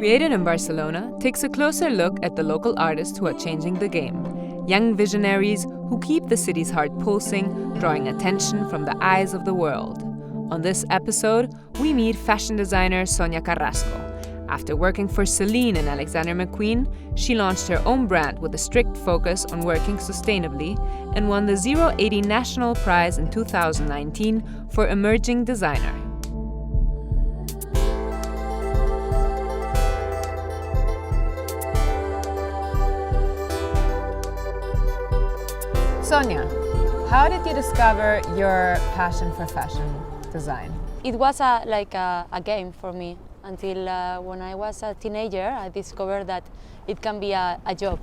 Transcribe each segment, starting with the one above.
Created in Barcelona, takes a closer look at the local artists who are changing the game. Young visionaries who keep the city's heart pulsing, drawing attention from the eyes of the world. On this episode, we meet fashion designer Sonia Carrasco. After working for Céline and Alexander McQueen, she launched her own brand with a strict focus on working sustainably and won the 080 National Prize in 2019 for Emerging Designer. Sonia, how did you discover your passion for fashion design? It was a game for me until when I was a teenager. I discovered that it can be a job.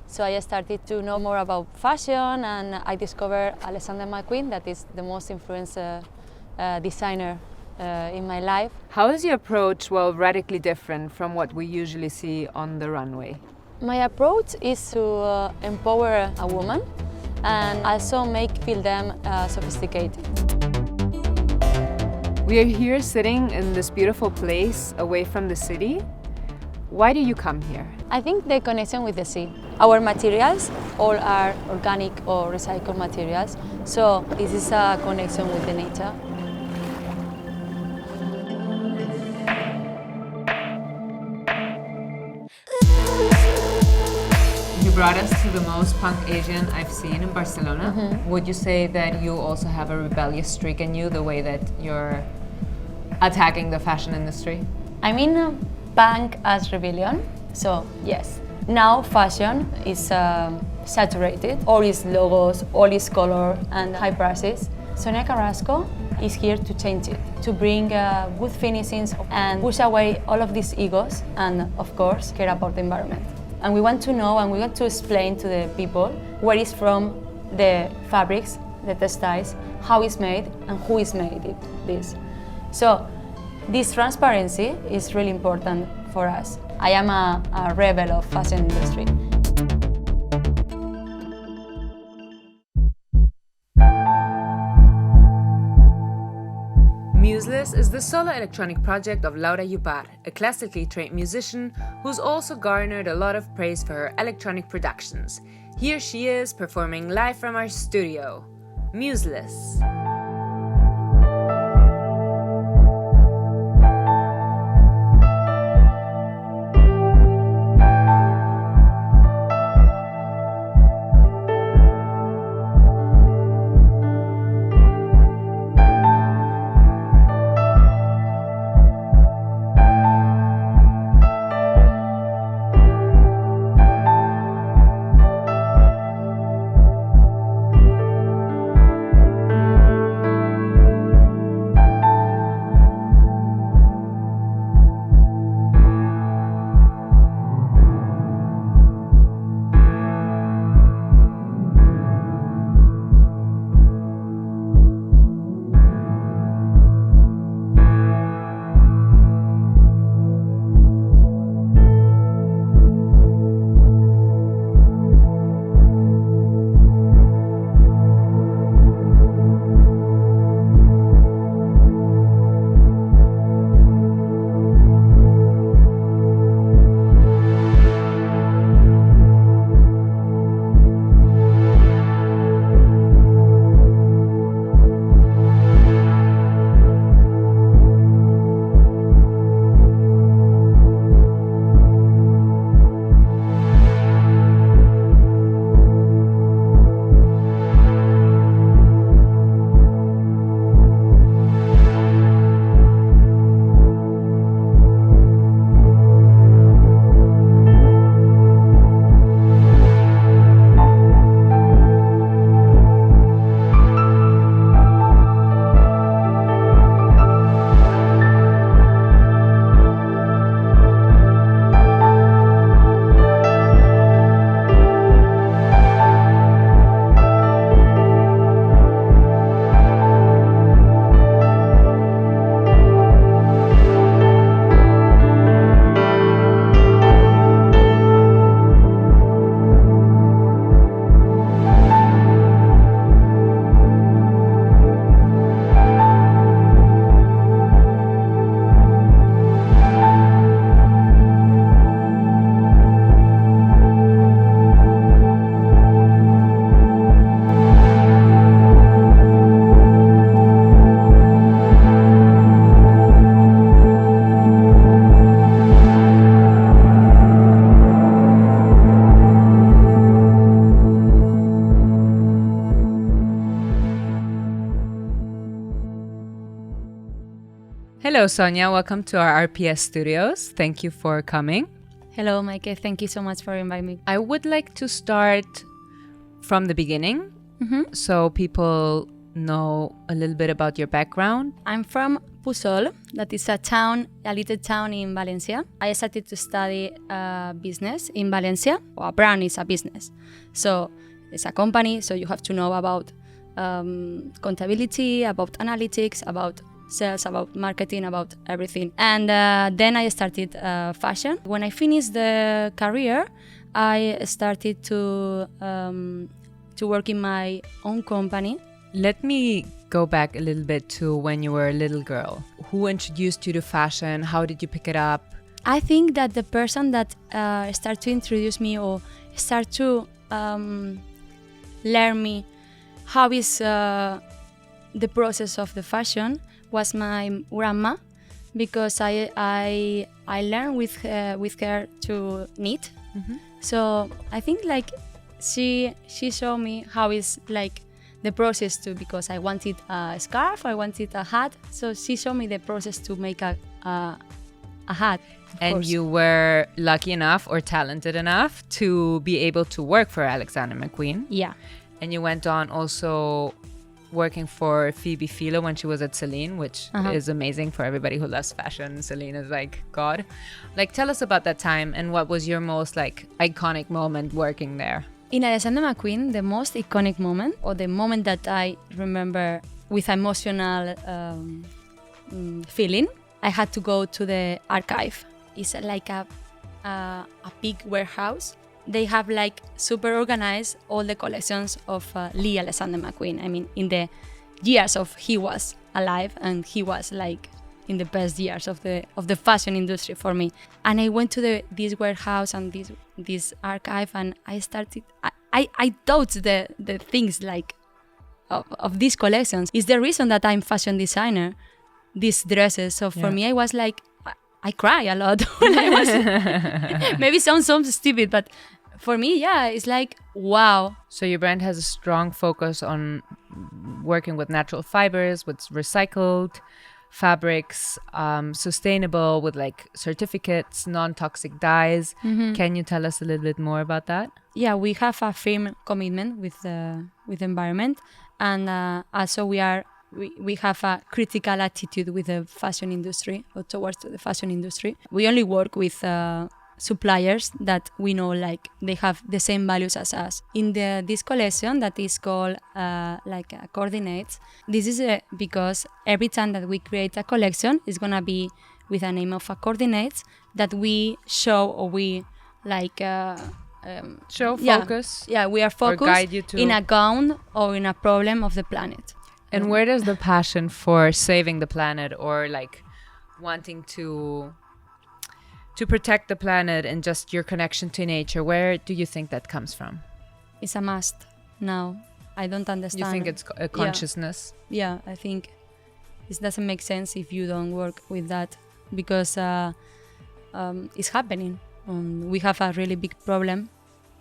So I started to know more about fashion, and I discovered Alexander McQueen, that is the most influenced designer in my life. How is your approach, radically different from what we usually see on the runway? My approach is to empower a woman and also feel them sophisticated. We are here sitting in this beautiful place away from the city. Why do you come here? I think the connection with the sea. Our materials all are organic or recycled materials, so this is a connection with the nature. You brought us to the most punk Asian I've seen in Barcelona. Mm-hmm. Would you say that you also have a rebellious streak in you, the way that you're attacking the fashion industry? I mean, punk as rebellion, so yes. Now fashion is saturated, all its logos, all its color and high prices. Sonia Carrasco is here to change it, to bring good finishings and push away all of these egos and, of course, care about the environment. And we want to know and we want to explain to the people where it's from, the fabrics, the textiles, how it's made and who is made this. So this transparency is really important for us. I am a rebel of fashion industry. Museless is the solo electronic project of Laura Yubar, a classically trained musician who's also garnered a lot of praise for her electronic productions. Here she is performing live from our studio. Museless. Hello, Sonia. Welcome to our RPS studios. Thank you for coming. Hello, Maike. Thank you so much for inviting me. I would like to start from the beginning so people know a little bit about your background. I'm from Pusol, that is a little town in Valencia. I started to study business in Valencia. Well, a brand is a business. So it's a company, so you have to know about accountability, about analytics, about sales, about marketing, about everything. And then I started fashion. When I finished the career, I started to work in my own company. Let me go back a little bit to when you were a little girl. Who introduced you to fashion? How did you pick it up? I think that the person that started to introduce me or start to learn me how is the process of the fashion was my grandma, because I learned with her to knit. So I think like she showed me how is like the process too, because I wanted a scarf, I wanted a hat, so she showed me the process to make a hat. And course. You were lucky enough or talented enough to be able to work for Alexander McQueen. Yeah. And you went on also working for Phoebe Philo when she was at Céline, which is amazing for everybody who loves fashion. Céline is like God. Like, tell us about that time and what was your most like iconic moment working there? In Alexander McQueen, the most iconic moment, or the moment that I remember with emotional feeling, I had to go to the archive. It's like a big warehouse. They have like super organized all the collections of Lee Alexander McQueen. I mean, in the years of he was alive, and he was like in the best years of the fashion industry for me. And I went to this warehouse and this archive, and I started. I thought the things like of these collections is the reason that I'm fashion designer. These dresses. So for me, I was like, I cry a lot when I was. Maybe sounds so stupid, but for me, yeah, it's like, wow. So your brand has a strong focus on working with natural fibers, with recycled fabrics, sustainable, with like certificates, non-toxic dyes. Can you tell us a little bit more about that? Yeah, we have a firm commitment with the environment, and also we have a critical attitude with the fashion industry, or towards the fashion industry. We only work with suppliers that we know like they have the same values as us. In this collection that is called coordinates, this is because every time that we create a collection, it's gonna be with a name of a coordinates that we show, or we like focus. Yeah, we are focused guide you to in a gown or in a problem of the planet. And where does the passion for saving the planet, or like wanting to protect the planet and just your connection to nature, where do you think that comes from? It's a must now. I don't understand. You think it's a consciousness? Yeah, I think it doesn't make sense if you don't work with that, because it's happening. We have a really big problem,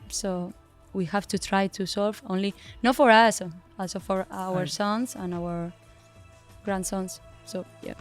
so we have to try to solve only, not for us, also for our sons and our grandsons. So yeah.